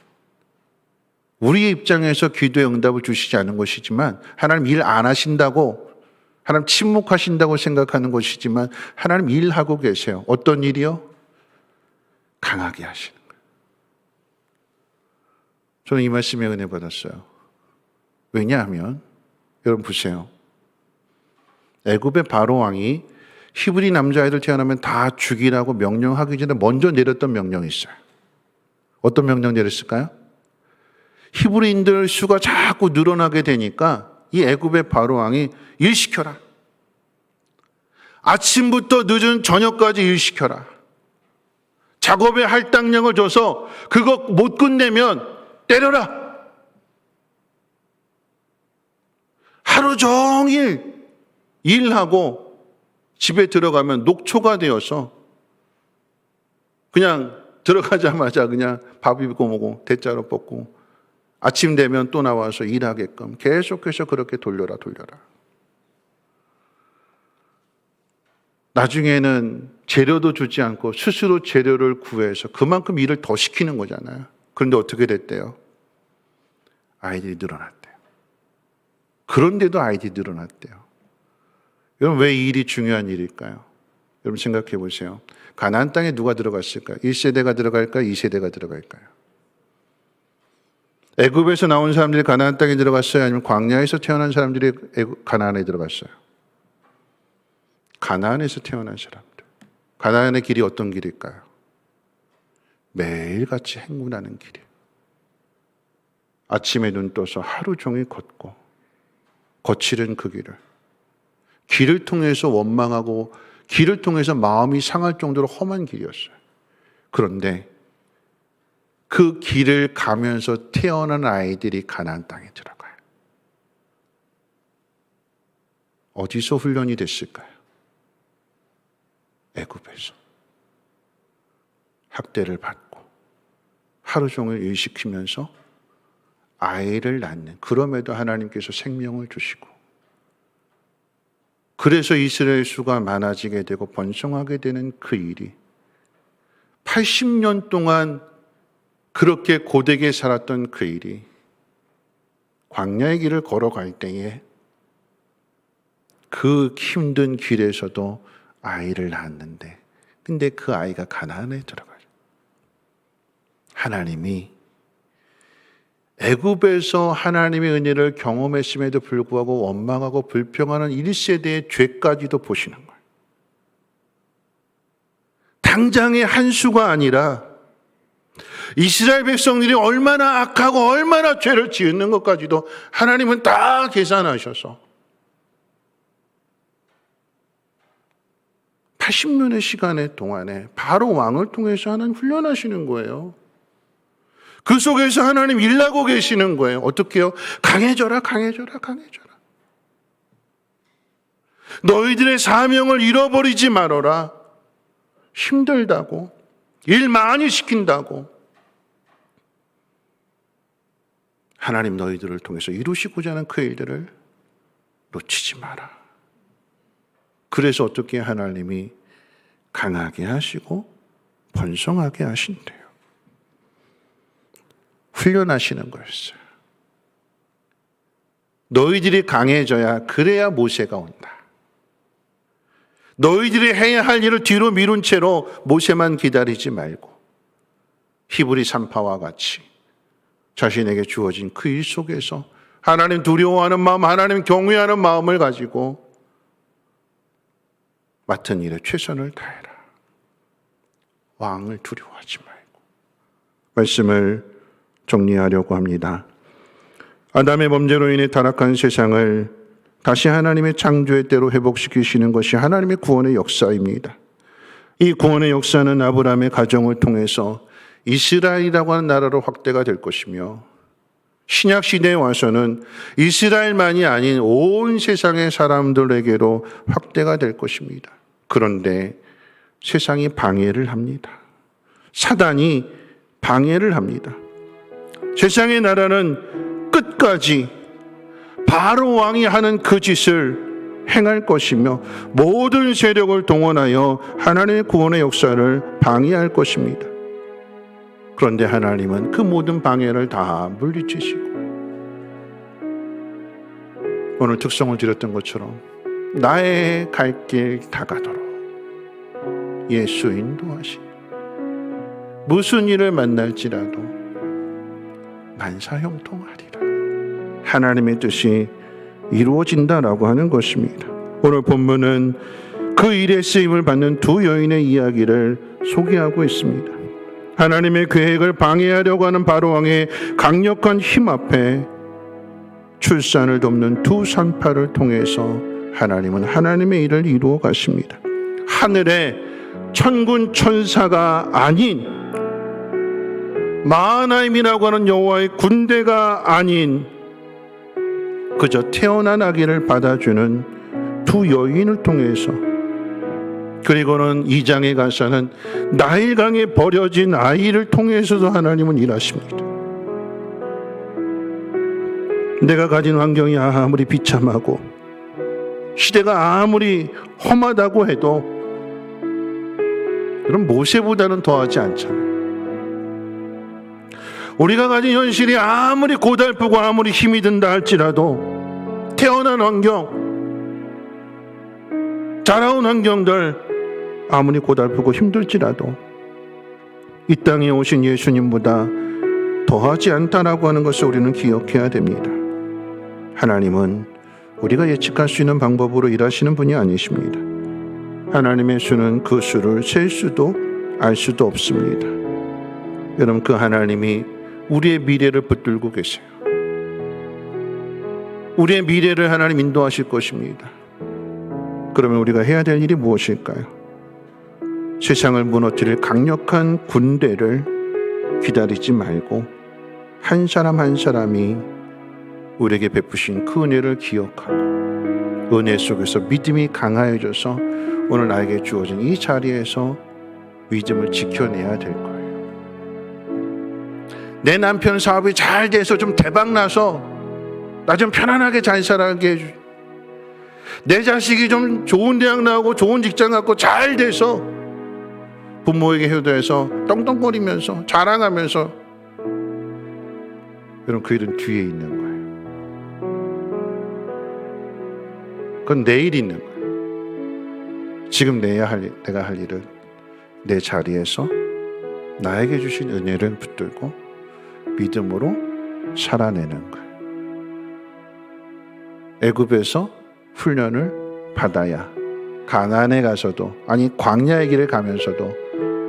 우리의 입장에서 기도에 응답을 주시지 않은 것이지만, 하나님 일 안 하신다고, 하나님 침묵하신다고 생각하는 것이지만, 하나님 일하고 계세요. 어떤 일이요? 강하게 하시는 거예요. 저는 이 말씀에 은혜 받았어요. 왜냐하면 여러분 보세요. 애굽의 바로 왕이 히브리 남자아이들 태어나면 다 죽이라고 명령하기 전에 먼저 내렸던 명령이 있어요. 어떤 명령 내렸을까요? 히브리인들 수가 자꾸 늘어나게 되니까 이 애굽의 바로 왕이 일시켜라. 아침부터 늦은 저녁까지 일시켜라. 작업의 할당량을 줘서 그거 못 끝내면 때려라. 하루 종일 일하고 집에 들어가면 녹초가 되어서 그냥 들어가자마자 그냥 밥 입고 먹고 대자로 뽑고 아침 되면 또 나와서 일하게끔 계속해서 그렇게 돌려라. 나중에는 재료도 주지 않고 스스로 재료를 구해서 그만큼 일을 더 시키는 거잖아요. 그런데 어떻게 됐대요? 아이들이 늘어났대요. 그런데도 아이들이 늘어났대요. 여러분, 왜 이 일이 중요한 일일까요? 여러분 생각해 보세요. 가나안 땅에 누가 들어갔을까요? 1세대가 들어갈까요? 2세대가 들어갈까요? 애굽에서 나온 사람들이 가나안 땅에 들어갔어요? 아니면 광야에서 태어난 사람들이 가나안에 들어갔어요? 가나안에서 태어난 사람들. 가나안의 길이 어떤 길일까요? 매일같이 행군하는 길이에요. 아침에 눈 떠서 하루 종일 걷고 거칠은 그 길을 통해서 원망하고 길을 통해서 마음이 상할 정도로 험한 길이었어요. 그런데 그 길을 가면서 태어난 아이들이 가나안 땅에 들어가요. 어디서 훈련이 됐을까요? 애굽에서. 학대를 받고 하루 종일 일시키면서 아이를 낳는, 그럼에도 하나님께서 생명을 주시고, 그래서 이스라엘 수가 많아지게 되고 번성하게 되는 그 일이 80년 동안 그렇게 고되게 살았던 그 일이 광야의 길을 걸어갈 때에 그 힘든 길에서도 아이를 낳았는데, 근데 그 아이가 가나안에 들어가요. 하나님이 애굽에서 하나님의 은혜를 경험했음에도 불구하고 원망하고 불평하는 1세대의 죄까지도 보시는 거예요. 당장의 한 수가 아니라 이스라엘 백성들이 얼마나 악하고 얼마나 죄를 지었는 것까지도 하나님은 다 계산하셔서 80년의 시간의 동안에 바로 왕을 통해서 하나님 훈련하시는 거예요. 그 속에서 하나님 일하고 계시는 거예요. 어떻게요? 강해져라, 강해져라, 강해져라. 너희들의 사명을 잃어버리지 말아라. 힘들다고, 일 많이 시킨다고. 하나님 너희들을 통해서 이루시고자 하는 그 일들을 놓치지 마라. 그래서 어떻게 하나님이 강하게 하시고 번성하게 하신대요. 훈련하시는 거였어요. 너희들이 강해져야 그래야 모세가 온다. 너희들이 해야 할 일을 뒤로 미룬 채로 모세만 기다리지 말고 히브리 산파와 같이 자신에게 주어진 그 일 속에서 하나님 두려워하는 마음, 하나님 경외하는 마음을 가지고 맡은 일에 최선을 다해라. 왕을 두려워하지 말고. 말씀을 정리하려고 합니다. 아담의 범죄로 인해 타락한 세상을 다시 하나님의 창조의 때로 회복시키시는 것이 하나님의 구원의 역사입니다. 이 구원의 역사는 아브라함의 가정을 통해서 이스라엘이라고 하는 나라로 확대가 될 것이며 신약 시대에 와서는 이스라엘만이 아닌 온 세상의 사람들에게로 확대가 될 것입니다. 그런데 세상이 방해를 합니다. 사단이 방해를 합니다. 세상의 나라는 끝까지 바로 왕이 하는 그 짓을 행할 것이며 모든 세력을 동원하여 하나님의 구원의 역사를 방해할 것입니다. 그런데 하나님은 그 모든 방해를 다 물리치시고 오늘 특성을 드렸던 것처럼 나의 갈 길 다가도록 예수 인도하시니 무슨 일을 만날지라도 만사형통하리라. 하나님의 뜻이 이루어진다라고 하는 것입니다. 오늘 본문은 그 일에 쓰임을 받는 두 여인의 이야기를 소개하고 있습니다. 하나님의 계획을 방해하려고 하는 바로왕의 강력한 힘 앞에 출산을 돕는 두 산파를 통해서 하나님은 하나님의 일을 이루어 가십니다. 하늘의 천군 천사가 아닌 마하나임이라고 하는 여호와의 군대가 아닌 그저 태어난 아기를 받아주는 두 여인을 통해서 그리고는 2장에 가서는 나일강에 버려진 아이를 통해서도 하나님은 일하십니다. 내가 가진 환경이 아무리 비참하고 시대가 아무리 험하다고 해도 그럼 모세보다는 더하지 않잖아요. 우리가 가진 현실이 아무리 고달프고 아무리 힘이 든다 할지라도 태어난 환경, 자라온 환경들 아무리 고달프고 힘들지라도 이 땅에 오신 예수님보다 더하지 않다라고 하는 것을 우리는 기억해야 됩니다. 하나님은 우리가 예측할 수 있는 방법으로 일하시는 분이 아니십니다. 하나님의 수는 그 수를 셀 수도 알 수도 없습니다. 여러분, 그 하나님이 우리의 미래를 붙들고 계세요. 우리의 미래를 하나님 인도하실 것입니다. 그러면 우리가 해야 될 일이 무엇일까요? 세상을 무너뜨릴 강력한 군대를 기다리지 말고 한 사람 한 사람이 우리에게 베푸신 그 은혜를 기억하고 은혜 속에서 믿음이 강하여져서 오늘 나에게 주어진 이 자리에서 믿음을 지켜내야 될 거예요. 내 남편 사업이 잘 돼서 좀 대박나서 나 좀 편안하게 잘 살게 해주. 내 자식이 좀 좋은 대학 나오고 좋은 직장 갖고 잘 돼서 부모에게 효도해서 떵떵거리면서 자랑하면서 여러분 그 일은 뒤에 있는 거예요. 그건 내일 있는 거예요. 지금 내가 할 일은 내 자리에서 나에게 주신 은혜를 붙들고 믿음으로 살아내는 거예요. 애굽에서 훈련을 받아야 가나안에 가서도 아니 광야의 길을 가면서도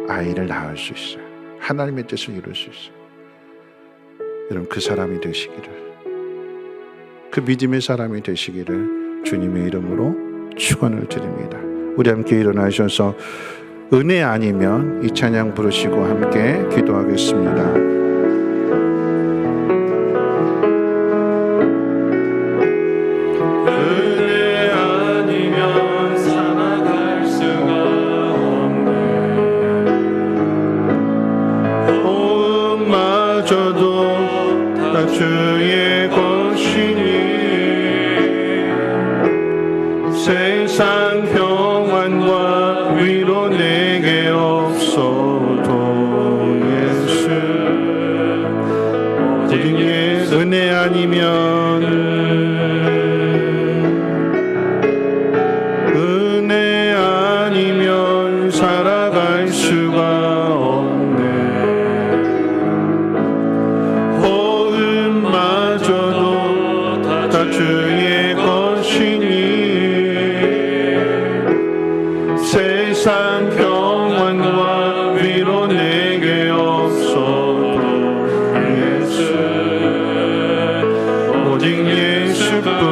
아이를 낳을 수 있어요. 하나님의 뜻을 이룰 수 있어요. 여러분 그 사람이 되시기를, 그 믿음의 사람이 되시기를 주님의 이름으로 축원을 드립니다. 우리 함께 일어나셔서 은혜 아니면 이 찬양 부르시고 함께 기도하겠습니다. 세상 평안과 위로 내게 없어도 예수 오직 예수 은혜 아니면 살아갈 수가 없네. 호흡마저도 다 주의 것이니 세상 평안과 위로 내게 없어도 예수 오직 예수뿐이네.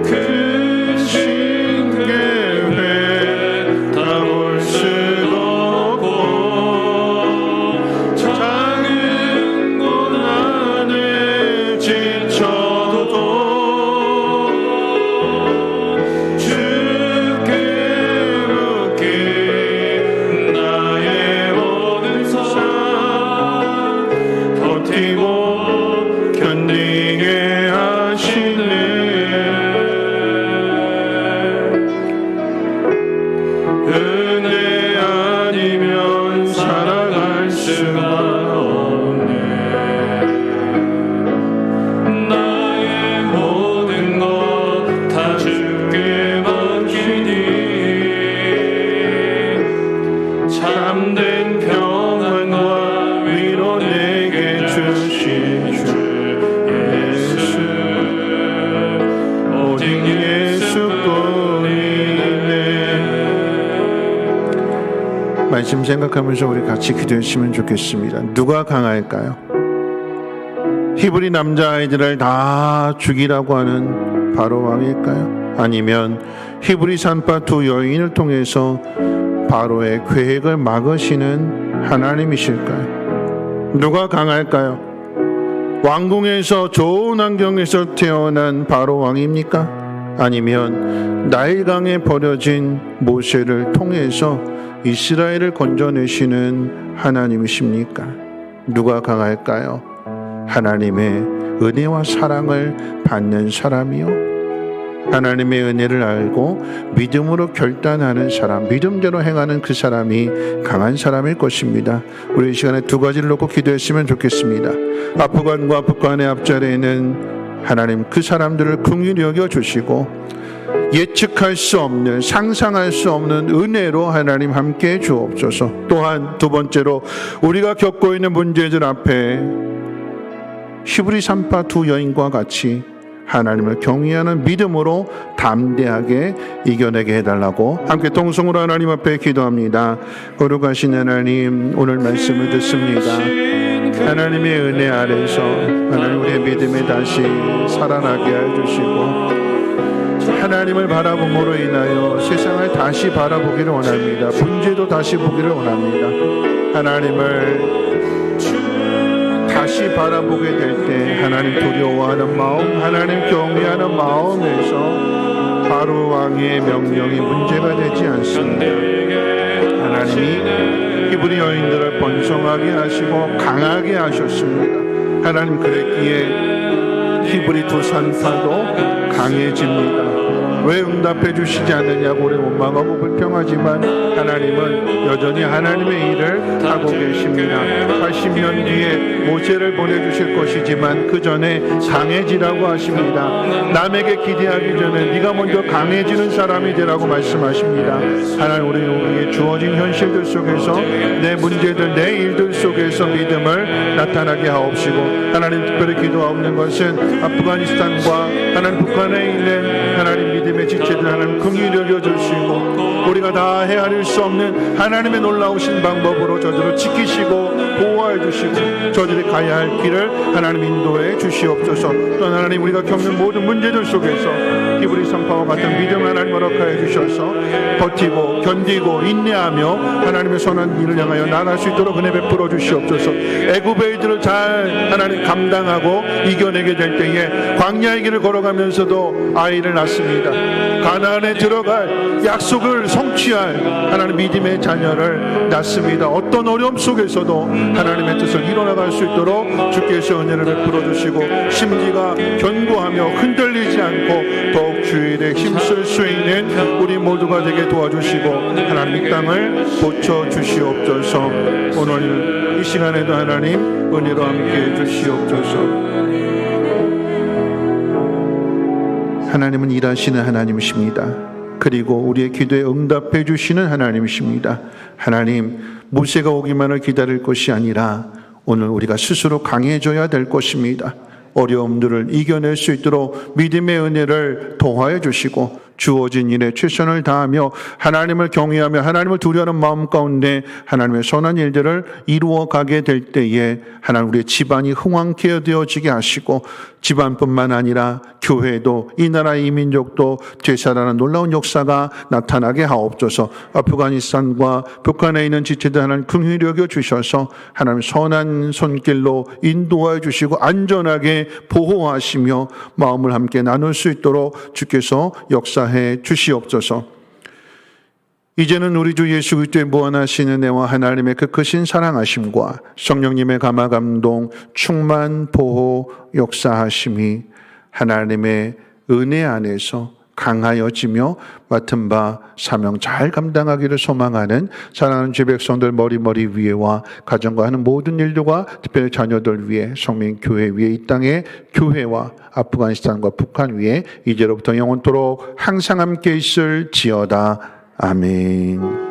크신 계획 다 볼 수도 없고 작은 고난에 지쳐도 주께 묻기 나의 모든 삶 버티고 견디게 하시네. 은혜 아니면 살아갈 수가 없네. 나의 모든 것 다 주께 맡기니 참된 평안과 위로 내게 주신 주 예수 오직 예수뿐이네. 말씀 생각하면서 우리 같이 기도했으면 좋겠습니다. 누가 강할까요? 히브리 남자아이들을 다 죽이라고 하는 바로 왕일까요? 아니면 히브리 산파 두 여인을 통해서 바로의 계획을 막으시는 하나님이실까요? 누가 강할까요? 왕궁에서 좋은 환경에서 태어난 바로 왕입니까? 아니면 나일강에 버려진 모세를 통해서 이스라엘을 건져내시는 하나님이십니까? 누가 강할까요? 하나님의 은혜와 사랑을 받는 사람이요, 하나님의 은혜를 알고 믿음으로 결단하는 사람, 믿음대로 행하는 그 사람이 강한 사람일 것입니다. 우리 이 시간에 두 가지를 놓고 기도했으면 좋겠습니다. 아프간과 북한의 앞자리에는 하나님 그 사람들을 긍휼히 여겨주시고 예측할 수 없는, 상상할 수 없는 은혜로 하나님 함께해 주옵소서. 또한 두 번째로 우리가 겪고 있는 문제들 앞에 히브리 산파 두 여인과 같이 하나님을 경외하는 믿음으로 담대하게 이겨내게 해달라고 함께 통성으로 하나님 앞에 기도합니다. 거룩하신 하나님, 오늘 말씀을 듣습니다. 하나님의 은혜 아래서 하나님 우리의 믿음에 다시 살아나게 해주시고 하나님을 바라봄으로 인하여 세상을 다시 바라보기를 원합니다. 문제도 다시 보기를 원합니다. 하나님을 다시 바라보게 될 때 하나님 두려워하는 마음, 하나님 경외하는 마음에서 바로 왕의 명령이 문제가 되지 않습니다. 하나님이 히브리 여인들을 번성하게 하시고 강하게 하셨습니다. 하나님 그랬기에 히브리 두 산파도 강해집니다. 왜 응답해 주시지 않느냐고 우리 원망하고 불평하지만 하나님은 여전히 하나님의 일을 하고 계십니다. 80년 뒤에 모세를 보내주실 것이지만 그 전에 강해지라고 하십니다. 남에게 기대하기 전에 네가 먼저 강해지는 사람이 되라고 말씀하십니다. 하나님 우리에게 주어진 현실들 속에서 내 문제들, 내 일들 속에서 믿음을 나타나게 하옵시고 하나님 특별히 기도하옵는 것은 아프가니스탄과 하나님 북한에 있는 하나님 믿음의 지체들 하나님 긍휼히 여겨주시고 우리가 다 헤아릴 수 없는 하나님의 놀라우신 방법으로 저들을 지키시고 보호해 주시고 저들이 가야 할 길을 하나님 인도해 주시옵소서. 또 하나님 우리가 겪는 모든 문제들 속에서 히브리 산파와 같은 믿음 하나님 허락하여 주셔서 버티고 견디고 인내하며 하나님의 선한 일을 향하여 나아갈 수 있도록 은혜 베풀어 주시옵소서. 애굽의 일들을 잘 하나님 감당하고 이겨내게 될 때에 광야의 길을 걸어가면서도 아이를 낳습니다. 가나안에 들어갈 약속을 성취할 하나님 믿음의 자녀를 낳습니다. 어떤 어려움 속에서도 하나님의 뜻을 이뤄나갈 수 있도록 주께서 은혜를 베풀어 주시고 심지가 견고하며 흔들리지 않고 더욱 주의 일에 힘쓸 수 있는 우리 모두가 되게 도와주시고 하나님 이 땅을 고쳐 주시옵소서. 오늘 이 시간에도 하나님 은혜로 함께해 주시옵소서. 하나님은 일하시는 하나님이십니다. 그리고 우리의 기도에 응답해 주시는 하나님이십니다. 하나님, 모세가 오기만을 기다릴 것이 아니라 오늘 우리가 스스로 강해져야 될 것입니다. 어려움들을 이겨낼 수 있도록 믿음의 은혜를 더하여 주시고 주어진 일에 최선을 다하며 하나님을 경외하며 하나님을 두려워하는 마음 가운데 하나님의 선한 일들을 이루어가게 될 때에 하나님 우리의 집안이 흥왕케 되어지게 하시고 집안뿐만 아니라 교회도 이 나라 이 민족도 되살아나는 놀라운 역사가 나타나게 하옵소서. 아프가니스탄과 북한에 있는 지체들 하나님 긍휼히 여겨 주셔서 하나님 선한 손길로 인도하여 주시고 안전하게 보호하시며 마음을 함께 나눌 수 있도록 주께서 역사해 주시옵소서. 이제는 우리 주 예수 그리스도의 무한하신 은혜와 하나님의 그 크신 사랑하심과 성령님의 감화 감동 충만 보호 역사하심이 하나님의 은혜 안에서 강하여지며 맡은 바 사명 잘 감당하기를 소망하는 사랑하는 주 백성들 머리머리 위에와 가정과 하는 모든 일들과 특별히 자녀들 위에 성민교회 위에 이 땅의 교회와 아프가니스탄과 북한 위에 이제로부터 영원토록 항상 함께 있을지어다. 아멘.